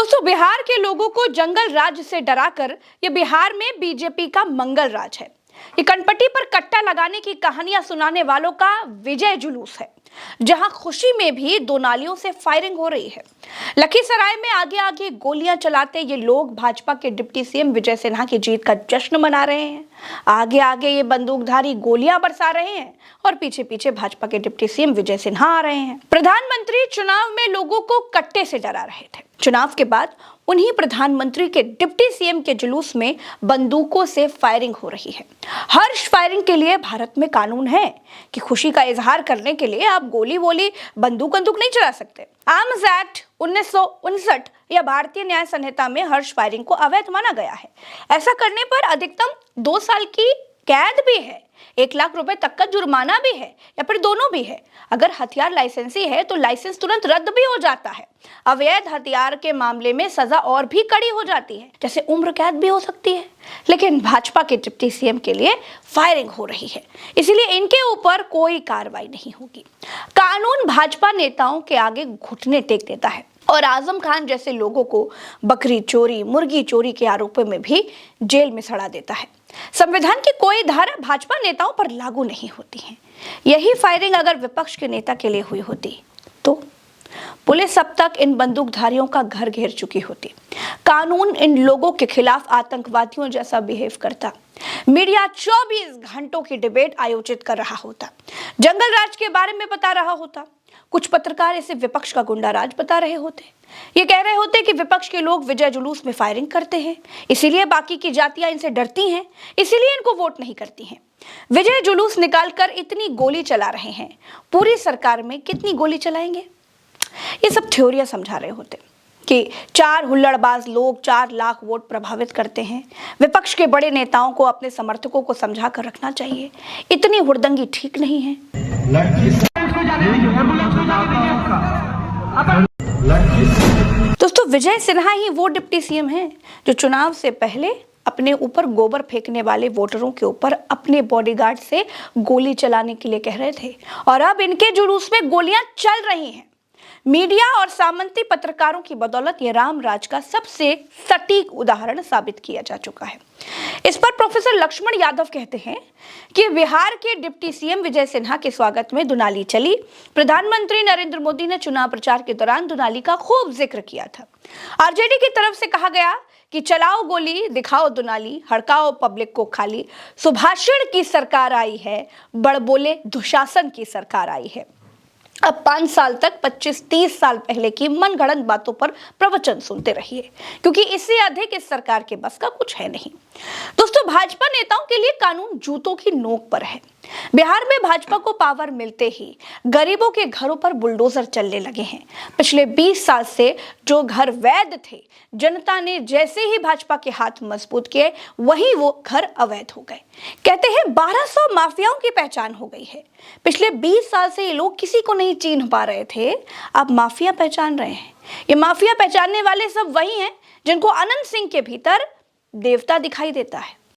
दोस्तों, बिहार के लोगों को जंगल राज से डराकर ये बिहार में बीजेपी का मंगल राज है। ये कनपट्टी पर कट्टा लगाने की कहानियां सुनाने वालों का विजय जुलूस है, जहां खुशी में भी दो नालियों से फायरिंग हो रही है। लखीसराय में आगे आगे गोलियां चलाते ये लोग भाजपा के डिप्टी सीएम विजय सिन्हा की जीत का जश्न मना रहे हैं। आगे आगे ये बंदूकधारी गोलियां बरसा रहे हैं और पीछे पीछे भाजपा के डिप्टी सीएम विजय सिन्हा आ रहे हैं। प्रधानमंत्री चुनाव में लोगों को कट्टे से डरा रहे थे। चुनाव के बाद उन्हीं प्रधानमंत्री के डिप्टी सीएम के जुलूस में बंदूकों से फायरिंग हो रही है। हर्ष फायरिंग के लिए भारत में कानून है कि खुशी का इजहार करने के लिए आप गोली वोली बंदूक नहीं चला सकते। आर्म्स एक्ट 1959 या भारतीय न्याय संहिता में हर्ष फायरिंग को अवैध माना गया है। ऐसा करने पर अधिकतम 2 साल की कैद भी है, 1 लाख रुपए तक का जुर्माना भी है या फिर दोनों भी है। अगर हथियार लाइसेंसी है तो लाइसेंस तुरंत रद्द भी हो जाता है। अवैध हथियार के मामले में सजा और भी कड़ी हो जाती है, जैसे उम्र कैद भी हो सकती है। लेकिन भाजपा के डिप्टी सीएम के लिए फायरिंग हो रही है, इसीलिए इनके ऊपर कोई कार्रवाई नहीं होगी। कानून भाजपा नेताओं के आगे घुटने टेक देता है और आजम खान जैसे लोगों को बकरी चोरी, मुर्गी चोरी के आरोपों में भी जेल में सड़ा देता है। संविधान की कोई धारा भाजपा नेताओं पर लागू नहीं होती है। यही फायरिंग अगर विपक्ष के नेता के लिए हुई होती तो पुलिस अब तक इन बंदूकधारियों का घर घेर चुकी होती। कानून इन लोगों के खिलाफ आतंकवादियों जैसा बिहेव करता। मीडिया 24 घंटों की डिबेट आयोजित कर रहा होता, जंगल राज के बारे में बता रहा होता। कुछ पत्रकार इसे विपक्ष का गुंडा राज बता रहे होते। ये कह रहे होते कि विपक्ष के लोग विजय जुलूस में फायरिंग करते हैं, इसीलिए बाकी की जातियां इनसे डरती हैं, इसीलिए इनको वोट नहीं करती हैं। विजय जुलूस निकालकर इतनी गोली चला रहे हैं, पूरी सरकार में कितनी गोली चलाएंगे? ये सब थ्योरियां समझा रहे होते कि 4 हुल्लड़बाज लोग 4 लाख वोट प्रभावित करते हैं। विपक्ष के बड़े नेताओं को अपने समर्थकों को समझा कर रखना चाहिए। इतनी हुड़दंगी ठीक नहीं है। दोस्तों, विजय सिन्हा ही वो डिप्टी सीएम हैं जो चुनाव से पहले अपने ऊपर गोबर फेंकने वाले वोटरों के ऊपर अपने बॉडीगार्ड से गोली चलाने के लिए कह रहे थे, और अब इनके जुलूस में गोलियां चल रही हैं। मीडिया और सामंती पत्रकारों की बदौलत ये राम राज का सबसे सटीक उदाहरण साबित किया जा चुका है। इस पर प्रोफेसर लक्ष्मण यादव कहते हैं कि बिहार के डिप्टी सीएम विजय सिन्हा के स्वागत में दुनाली चली। प्रधानमंत्री नरेंद्र मोदी ने चुनाव प्रचार के दौरान दुनाली का खूब जिक्र किया था। आरजेडी की तरफ से कहा गया कि चलाओ गोली, दिखाओ दुनाली, हड़काओ पब्लिक को खाली। सुभाषण की सरकार आई है, बड़बोले दुशासन की सरकार आई है। अब 5 साल तक 25-30 साल पहले की मनगढ़ंत बातों पर प्रवचन सुनते रहिए, क्योंकि इससे अधिक इस सरकार के बस का कुछ है नहीं। दोस्तों, भाजपा नेताओं के लिए कानून जूतों की नोक पर है। बिहार में भाजपा को पावर मिलते ही गरीबों के घरों पर बुलडोजर चलने लगे हैं। पिछले 20 साल से जो घर वैध थे, जनता ने जैसे ही भाजपा के हाथ मजबूत किए, वहीं वो घर अवैध हो गए। कहते हैं 1200 माफियाओं की पहचान हो गई है। पिछले 20 साल से ये लोग किसी को नहीं चिन्ह पा रहे थे, अब माफिया पहचान रहे हैं। ये माफिया पहचानने वाले सब वही हैं जिनको अनंत सिंह के भीतर देवता दिखाई देता है।